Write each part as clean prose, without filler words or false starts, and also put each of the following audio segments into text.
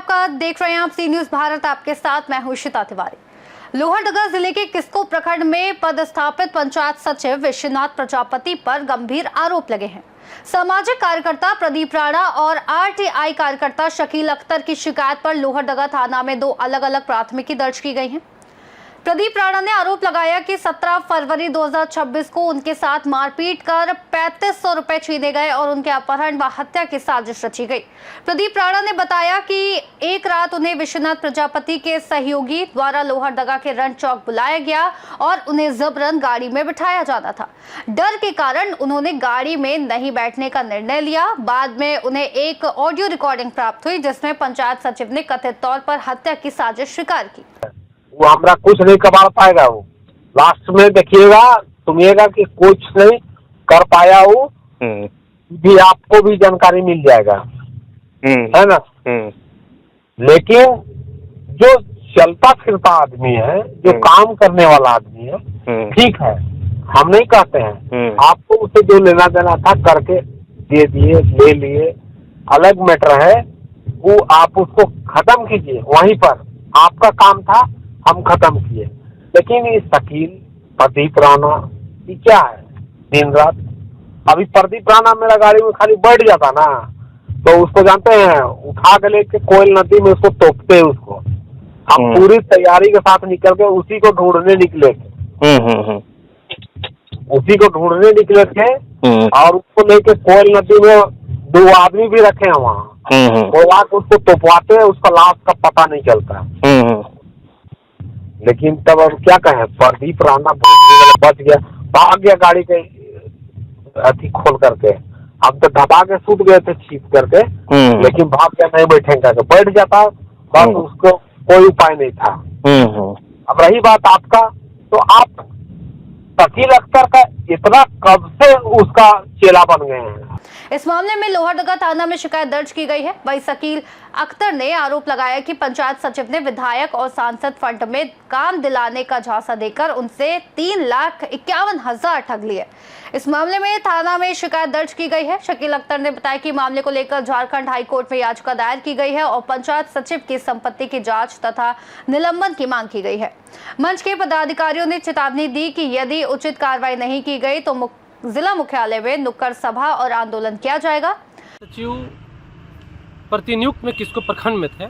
आपका देख रहे हैं आप सी न्यूज भारत, आपके साथ मैं हूं श्वेता तिवारी। लोहरदगा जिले के किस्को प्रखंड में पदस्थापित पंचायत सचिव विश्वनाथ प्रजापति पर गंभीर आरोप लगे हैं। सामाजिक कार्यकर्ता प्रदीप राणा और आरटीआई कार्यकर्ता शकील अख्तर की शिकायत पर लोहरदगा थाना में 2 अलग-अलग प्राथमिकी दर्ज की गई हैं। प्रदीप राणा ने आरोप लगाया कि 17 फरवरी 2026 को उनके साथ मारपीट कर 3500 रुपए छीने गए और उनके अपहरण व हत्या की साजिश रची गई। प्रदीप राणा ने बताया कि एक रात उन्हें विश्वनाथ प्रजापति के सहयोगी द्वारा लोहरदगा के रन चौक बुलाया गया और उन्हें जबरन गाड़ी में बिठाया जाना था। डर के कारण उन्होंने गाड़ी में नहीं बैठने का निर्णय लिया। बाद में उन्हें एक ऑडियो रिकॉर्डिंग प्राप्त हुई जिसमें पंचायत सचिव ने कथित तौर पर हत्या की साजिश स्वीकार की। वो हमारा कुछ नहीं कर पाएगा। वो लास्ट में देखिएगा, सुनिएगा कि कुछ नहीं कर पाया वो भी, आपको भी जानकारी मिल जाएगा, है ना। लेकिन जो चलता फिरता आदमी है, जो काम करने वाला आदमी है, ठीक है, हम नहीं कहते हैं। आपको उसे जो लेना देना था करके दे दिए, ले लिए, अलग मैटर है। वो आप उसको खत्म कीजिए, वहीं पर आपका काम था, हम खत्म किए। लेकिन ये शकील प्रदीप राणा ये क्या है, दिन रात। अभी प्रदीप राणा मेरा गाड़ी में खाली बैठ जाता ना, तो उसको जानते हैं, उठा के लेके कोयल नदी में उसको तोपते हैं। उसको हम पूरी तैयारी के साथ निकल के उसी को ढूंढने निकले थे। उसी को ढूंढने निकले थे और उसको लेके कोयल नदी में 2 आदमी भी रखे हैं वहाँ। वो लाख उसको तोपवाते हैं, उसका लाश का पता नहीं चलता। लेकिन तब अब क्या कहें, प्रदीप राणा बच गया, भाग गया गाड़ी के अथी खोल करके। हम तो दबा के सूत गए थे छीप करके, लेकिन भाग गया, नहीं बैठेंगे, बैठ जाता बस, उसको कोई उपाय नहीं था। अब रही बात आपका, तो आप शकील अख्तर का इतना कब से उसका चेला बन गए हैं। इस मामले में लोहरदगा थाना में शिकायत दर्ज की गई है। वहीं शकील अख्तर ने आरोप लगाया कि पंचायत सचिव ने विधायक और सांसद फंड में काम दिलाने का झांसा देकर उनसे 3,51,000 ठग लिए। इस मामले में थाना में शिकायत दर्ज की गई है। शकील अख्तर ने बताया कि मामले को लेकर झारखंड हाईकोर्ट में याचिका दायर की गई है और पंचायत सचिव की संपत्ति की जांच तथा निलंबन की मांग की गई है। मंच के पदाधिकारियों ने चेतावनी दी कि यदि उचित कार्रवाई नहीं की गई तो जिला मुख्यालय में नुक्कड़ सभा और आंदोलन किया जाएगा। सचिव प्रतिनियुक्त में किस्को प्रखंड में थे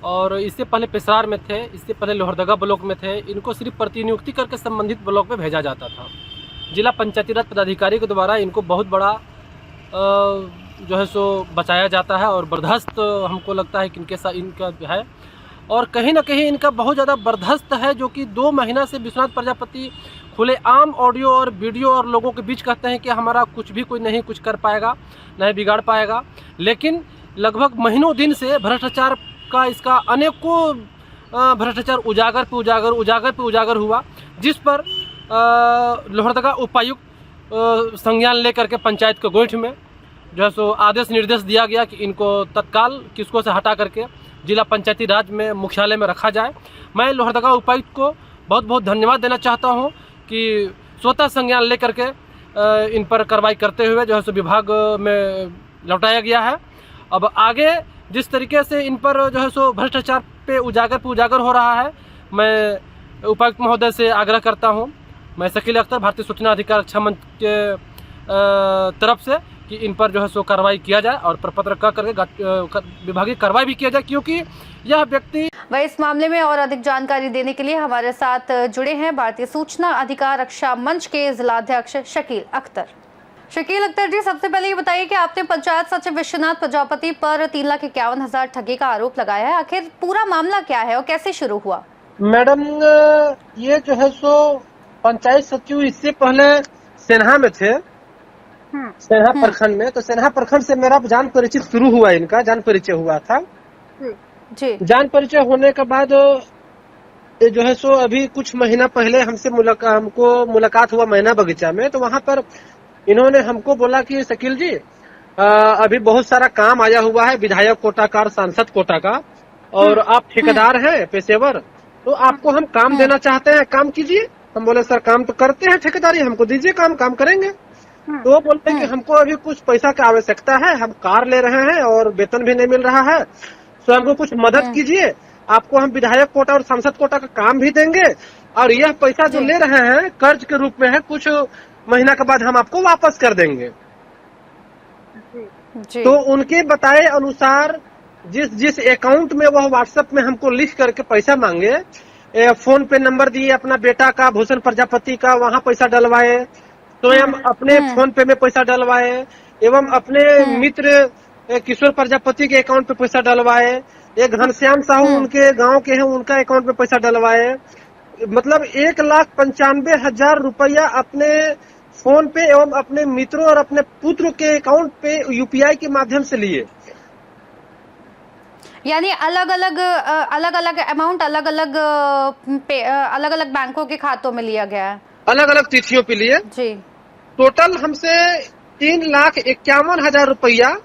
और इससे पहले पेशरार में थे, इससे पहले लोहरदगा ब्लॉक में थे। इनको सिर्फ प्रतिनियुक्ति करके संबंधित ब्लॉक में भेजा जाता था। जिला पंचायती राज पदाधिकारी के द्वारा इनको बहुत बड़ा जो है सो बचाया जाता है और बर्दाश्त हमको लगता है कि इनके साथ इनका है, और कहीं ना कहीं इनका बहुत ज़्यादा बर्दाश्त है, जो कि 2 महीना से विश्वनाथ प्रजापति खुले आम ऑडियो और वीडियो और लोगों के बीच कहते हैं कि हमारा कुछ भी कोई नहीं कुछ कर पाएगा, नहीं बिगाड़ पाएगा। लेकिन लगभग महीनों दिन से भ्रष्टाचार का इसका अनेकों भ्रष्टाचार उजागर पे उजागर हुआ, जिस पर लोहरदगा उपायुक्त संज्ञान लेकर के पंचायत के गोष्ठ में जो है सो आदेश निर्देश दिया गया कि इनको तत्काल किस्को से हटा करके जिला पंचायती राज में मुख्यालय में रखा जाए। मैं लोहरदगा उपायुक्त को बहुत बहुत धन्यवाद देना चाहता हूं कि स्वतः संज्ञान लेकर के इन पर कार्रवाई करते हुए जो है सो विभाग में लौटाया गया है। अब आगे जिस तरीके से इन पर जो है सो भ्रष्टाचार पे उजागर हो रहा है, मैं उपायुक्त महोदय से आग्रह करता हूं, मैं शकील अख्तर भारतीय सूचना अधिकार रक्षा मंच के तरफ से, कि इन पर जो है सो कार्रवाई किया जाए और प्रपत्र करके विभागीय कार्रवाई भी किया जाए, क्योंकि यह व्यक्ति। वह इस मामले में और अधिक जानकारी देने के लिए हमारे साथ जुड़े हैं भारतीय सूचना अधिकार रक्षा मंच के जिलाध्यक्ष शकील अख्तर। शकील अख्तर जी, सबसे पहले ये बताइए कि आपने पंचायत सचिव विश्वनाथ प्रजापति पर 3,51,000 ठगी का आरोप लगाया है। आखिर पूरा मामला क्या है और कैसे शुरू हुआ? मैडम, ये जो है सो पंचायत सचिव इससे पहले सेन्हा में थे, सेन्हा प्रखंड में। तो सेन्हा प्रखंड से मेरा जान परिचय शुरू हुआ, इनका जान परिचय हुआ था जी। जान परिचय होने के बाद जो है सो अभी कुछ महीना पहले हमको मुलाकात हुआ मैना बगीचा में। तो वहां पर इन्होंने हमको बोला कि शकील जी, अभी बहुत सारा काम आया हुआ है विधायक कोटा का, सांसद कोटा का, और आप ठेकेदार हैं पेशेवर, तो आपको हम काम देना चाहते हैं, काम कीजिए। हम बोले सर काम तो करते हैं ठेकेदारी, हमको दीजिए काम करेंगे। तो वो बोलते हैं कि हमको अभी कुछ पैसा की आवश्यकता है, हम कार ले रहे हैं और वेतन भी नहीं मिल रहा है, तो हमको कुछ मदद कीजिए, आपको हम विधायक कोटा और सांसद कोटा का काम भी देंगे, और यह पैसा जो ले रहे हैं कर्ज के रूप में है, कुछ महीना के बाद हम आपको वापस कर देंगे। तो उनके बताए अनुसार जिस अकाउंट में वह व्हाट्सएप में हमको लिख करके पैसा मांगे, फोन पे नंबर दिए अपना बेटा का भूषण प्रजापति का, वहां पैसा डलवाए, स्वयं अपने फोन पे में पैसा डलवाए, एवं अपने मित्र किशोर प्रजापति के अकाउंट पे पैसा डलवाए, एक घनश्याम साहू उनके गांव के हैं, उनका अकाउंट पे पैसा डलवाए। मतलब 1,95,000 रुपया अपने फोन पे एवं अपने मित्रों और अपने पुत्र के अकाउंट पे यूपीआई के माध्यम से लिए। यानी अलग अलग अमाउंट अलग अलग बैंकों के खातों में लिया गया है, अलग अलग तिथियों पे लिए जी। टोटल हमसे 3,51,000 रुपया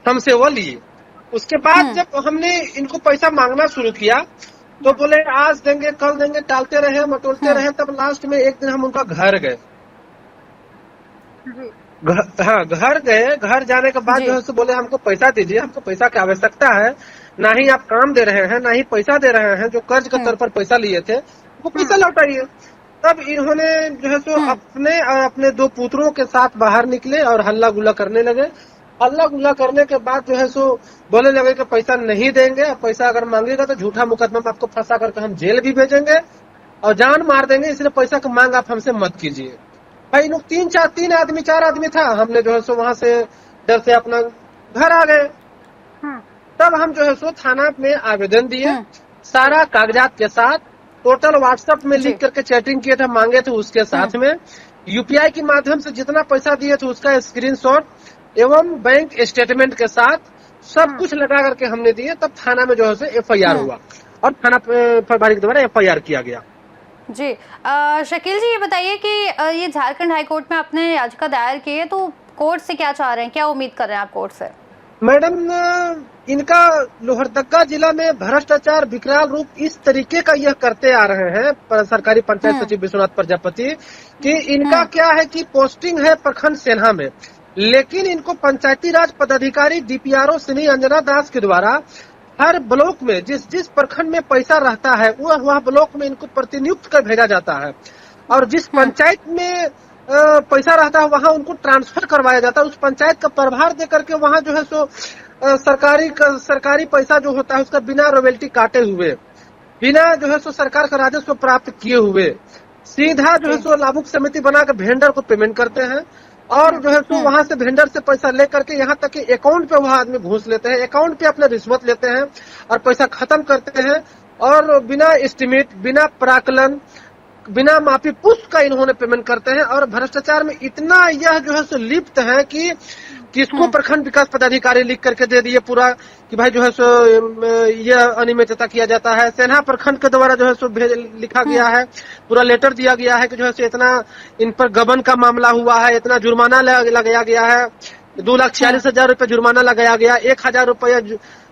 हमसे वो लिए। उसके बाद जब हमने इनको पैसा मांगना शुरू किया तो बोले आज देंगे कल देंगे, टालते रहे मटोलते रहे। तब लास्ट में एक दिन हम उनका घर गए। हाँ, घर गए। घर जाने के बाद जो है बोले हमको पैसा दीजिए, हमको पैसा की आवश्यकता है, ना ही आप काम दे रहे हैं ना ही पैसा दे रहे हैं। जो कर्ज के तौर पर पैसा लिए थे वो पैसा लौटाइए। तब इन्होंने जो है सो अपने और अपने दो पुत्रों के साथ बाहर निकले और हल्ला गुल्ला करने लगे। हल्ला गुल्ला करने के बाद जो है सो बोले लगे कि पैसा नहीं देंगे, पैसा अगर मांगेगा तो झूठा मुकदमा में आपको फंसा करके हम जेल भी भेजेंगे और जान मार देंगे, इसलिए पैसा की मांग आप हमसे मत कीजिए। भाई लोग 4 आदमी था। हमने जो है सो वहां से डर से अपना घर आ गए। तब हम जो है सो थाना में आवेदन दिए, सारा कागजात के साथ, टोटल व्हाट्सएप में लिख करके चैटिंग किए थे, मांगे थे उसके साथ में, यूपीआई के माध्यम से जितना पैसा दिए थे उसका स्क्रीनशॉट एवं बैंक स्टेटमेंट के साथ सब कुछ लगा करके हमने दिए। तब थाना में जो है एफआईआर हुआ और थाना प्रभारी के द्वारा एफआईआर किया गया। जी शकील जी, ये बताइए कि ये झारखंड हाईकोर्ट में आपने याचिका दायर की है, तो कोर्ट से क्या चाह रहे हैं, क्या उम्मीद कर रहे हैं आप कोर्ट से? मैडम, इनका लोहरदगा जिला में भ्रष्टाचार विकराल रूप इस तरीके का यह करते आ रहे हैं सरकारी पंचायत सचिव विश्वनाथ प्रजापति कि इनका क्या है कि पोस्टिंग है प्रखंड सेना में, लेकिन इनको पंचायती राज पदाधिकारी डीपीआरओ श्री अंजना दास के द्वारा हर ब्लॉक में जिस प्रखंड में पैसा रहता है वह ब्लॉक में इनको प्रतिनियुक्त कर भेजा जाता है, और जिस पंचायत में पैसा रहता है वहां उनको ट्रांसफर करवाया जाता है। उस पंचायत का प्रभार दे करके वहां जो है सो सरकारी पैसा जो होता है उसका बिना रॉयल्टी काटे हुए, बिना जो है सो सरकार का राजस्व प्राप्त किए हुए सीधा जो है सो लाभुक समिति बनाकर वेंडर को पेमेंट करते हैं, और जो है सो वहां से वेंडर से पैसा लेकर के यहाँ तक कि अकाउंट पे वह आदमी घूस लेते हैं, अकाउंट पे अपने रिश्वत लेते हैं और पैसा खत्म करते हैं, और बिना एस्टिमेट, बिना प्राकलन, बिना माफी पुष्प का इन्होंने पेमेंट करते हैं। और भ्रष्टाचार में इतना यह जो है सो लिप्त है कि किसको प्रखंड विकास पदाधिकारी लिख करके दे दिए पूरा कि भाई जो है सो यह अनियमितता किया जाता है। सेना प्रखंड के द्वारा जो है सो लिखा गया है, पूरा लेटर दिया गया है कि जो है सो इतना इन पर गबन का मामला हुआ है, इतना जुर्माना लगाया गया है, 2,46,000 रुपये जुर्माना लगाया गया, 1,000 रुपया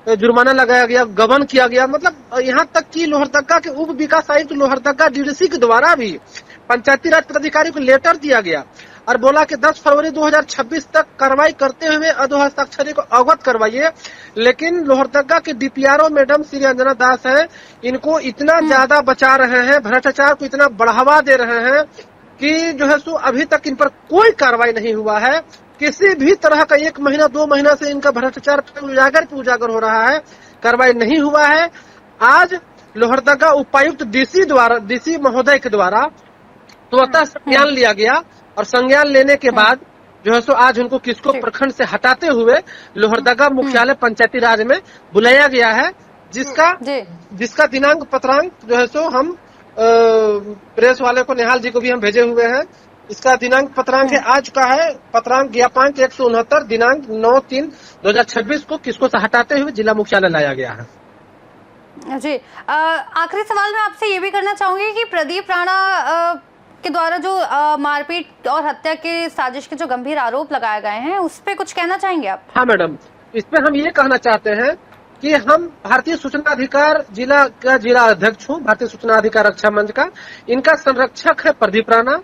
जुर्माना लगाया गया, गबन किया गया। मतलब यहाँ तक कि लोहरदगा के उप विकास आयुक्त लोहरदगा डीडीसी के द्वारा भी पंचायती राज पदाधिकारी को लेटर दिया गया और बोला कि 10 फरवरी 2026 तक कार्रवाई करते हुए अधोहस्ताक्षरी को अवगत करवाइए। लेकिन लोहरदगा के डीपीआरओ मैडम श्री अंजना दास है, इनको इतना ज्यादा बचा रहे हैं, भ्रष्टाचार को इतना बढ़ावा दे रहे हैं कि जो है सो अभी तक इन पर कोई कार्रवाई नहीं हुआ है। किसी भी तरह का 1 महीना 2 महीना से इनका भ्रष्टाचार उजागर हो रहा है, कार्रवाई नहीं हुआ है। आज लोहरदगा उपायुक्त डीसी महोदय के द्वारा स्वतः संज्ञान लिया गया और संज्ञान लेने के बाद जो है सो आज उनको किसको प्रखंड से हटाते हुए लोहरदगा मुख्यालय पंचायती राज में बुलाया गया है, जिसका दिनांक पत्रांक जो है सो हम प्रेस वाले को निहाल जी को भी हम भेजे हुए हैं। इसका दिनांक पत्रांक है आज का है, पत्रांक ज्ञापांक 169, दिनांक 9/3/2026 को किसको से हटाते हुए जिला मुख्यालय लाया गया है। जी आखिरी सवाल मैं आपसे ये भी करना चाहूंगी कि प्रदीप राणा के द्वारा जो मारपीट और हत्या के साजिश के जो गंभीर आरोप लगाए गए हैं उस पे कुछ कहना चाहेंगे आप? हाँ मैडम, इस पे हम ये कहना चाहते हैं कि हम भारतीय सूचना अधिकार जिला का जिला अध्यक्ष हूँ, भारतीय सूचना अधिकार रक्षा मंच का। इनका संरक्षक है प्रदीप राणा।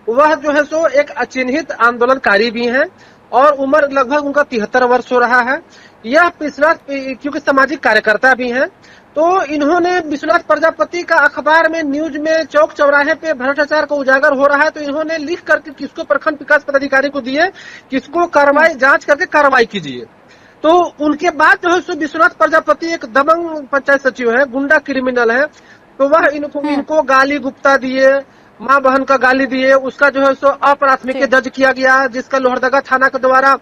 वह जो है सो एक अचिन्हित आंदोलनकारी भी हैं और उम्र लगभग उनका 73 वर्ष हो रहा है। यह विश्वनाथ, क्योंकि सामाजिक कार्यकर्ता भी हैं, तो इन्होंने विश्वनाथ प्रजापति का अखबार में, न्यूज में, चौक चौराहे पे भ्रष्टाचार को उजागर हो रहा है, तो इन्होंने लिख करके किसको प्रखंड विकास पदाधिकारी को दिए, किसको कार्रवाई, जांच करके कार्रवाई कीजिए। तो उनके बाद जो है सो विश्वनाथ प्रजापति एक दबंग पंचायत सचिव है, गुंडा क्रिमिनल है, तो वह इनको गाली गुप्ता दिए, माँ बहन का गाली दिए, उसका जो है सो अप्राथमिकी दर्ज किया गया, जिसका लोहरदगा थाना के द्वारा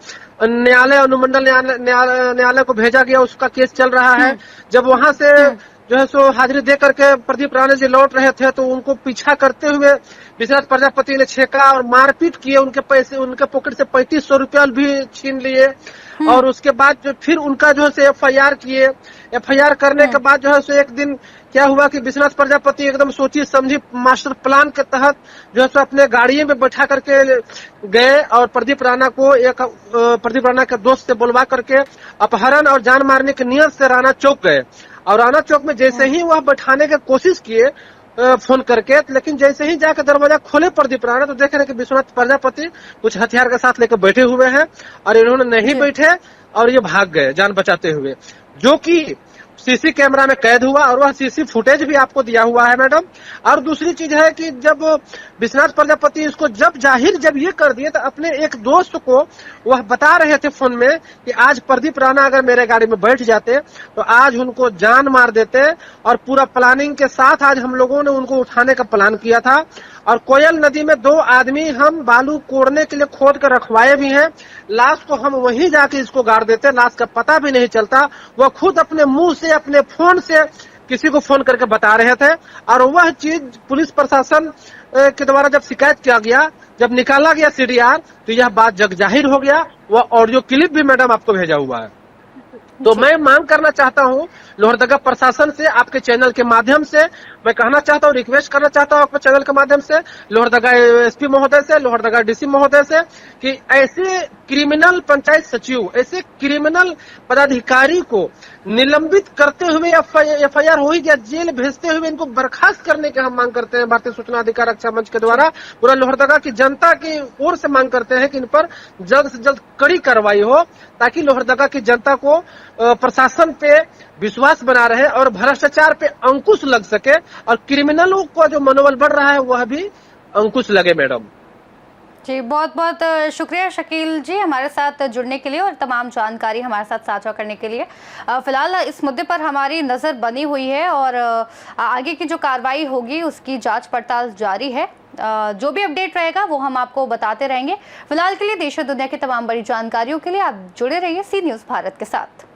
न्यायालय, अनुमंडल न्यायालय को भेजा गया, उसका केस चल रहा है। जब वहां से जो है सो हाजिरी दे करके प्रदीप राणा जी लौट रहे थे, तो उनको पीछा करते हुए विश्वनाथ प्रजापति ने छेका और मारपीट किए, उनके पैसे, उनके पॉकेट से 3500 रुपया भी छीन लिए। और उसके बाद जो फिर उनका जो है एफआईआर किए। एफआईआर करने के बाद जो है सो एक दिन क्या हुआ कि विश्वनाथ प्रजापति एकदम सोची समझी मास्टर प्लान के तहत जो है सो अपने गाड़ी में बैठा करके गए और प्रदीप राणा को, एक प्रदीप राणा के दोस्त से बुलवा करके अपहरण और जान मारने की नियत से राणा चौक गए। और राणा चौक में जैसे ही वह बैठाने की कोशिश किए फोन करके, लेकिन जैसे ही जाकर दरवाजा खोले प्रदीप राणा, तो देख रहे कि विश्वनाथ प्रजापति कुछ हथियार के साथ लेकर बैठे हुए हैं, और इन्होंने नहीं बैठे और ये भाग गए जान बचाते हुए, जो कि सीसी कैमरा में कैद हुआ, और वह सीसी फुटेज भी आपको दिया हुआ है मैडम। और दूसरी चीज है कि जब विश्वनाथ प्रजापति इसको जब ये कर दिए, तो अपने एक दोस्त को वह बता रहे थे फोन में कि आज प्रदीप राणा अगर मेरे गाड़ी में बैठ जाते तो आज उनको जान मार देते, और पूरा प्लानिंग के साथ आज हम लोगों ने उनको उठाने का प्लान किया था। और कोयल नदी में 2 आदमी हम बालू कोड़ने के लिए खोद कर रखवाए भी हैं, लाश को हम वहीं जाके इसको गाड़ देते, लाश का पता भी नहीं चलता। वह खुद अपने मुंह से, अपने फोन से किसी को फोन करके बता रहे थे, और वह चीज पुलिस प्रशासन के द्वारा जब शिकायत किया गया, जब निकाला गया सीडीआर, तो यह बात जग जाहिर हो गया। वह ऑडियो क्लिप भी मैडम आपको भेजा हुआ है। तो मैं मांग करना चाहता हूं लोहरदगा प्रशासन से, आपके चैनल के माध्यम से मैं कहना चाहता हूं, रिक्वेस्ट करना चाहता हूं आपके चैनल के माध्यम से, लोहरदगा एसपी महोदय से, लोहरदगा डीसी महोदय से, कि ऐसे क्रिमिनल पंचायत सचिव, ऐसे क्रिमिनल पदाधिकारी को निलंबित करते हुए, एफआईआर हो ही गया, जेल भेजते हुए इनको बर्खास्त करने की हम मांग करते हैं भारतीय सूचना अधिकार रक्षा मंच के द्वारा। पूरा लोहरदगा की जनता की ओर से मांग करते हैं कि इन पर जल्द से जल्द कड़ी कार्रवाई हो, ताकि लोहरदगा की जनता को प्रशासन पे विश्वास बना रहे और भ्रष्टाचार पे अंकुश लग सके, और क्रिमिनलों का जो मनोबल बढ़ रहा है वह भी अंकुश लगे मैडम। जी, बहुत बहुत शुक्रिया शकील जी हमारे साथ जुड़ने के लिए और तमाम जानकारी हमारे साथ साझा करने के लिए। फिलहाल इस मुद्दे पर हमारी नज़र बनी हुई है और आगे की जो कार्रवाई होगी उसकी जांच पड़ताल जारी है। जो भी अपडेट रहेगा वो हम आपको बताते रहेंगे। फिलहाल के लिए देश और दुनिया की तमाम बड़ी जानकारियों के लिए आप जुड़े रहिए सी न्यूज़ भारत के साथ।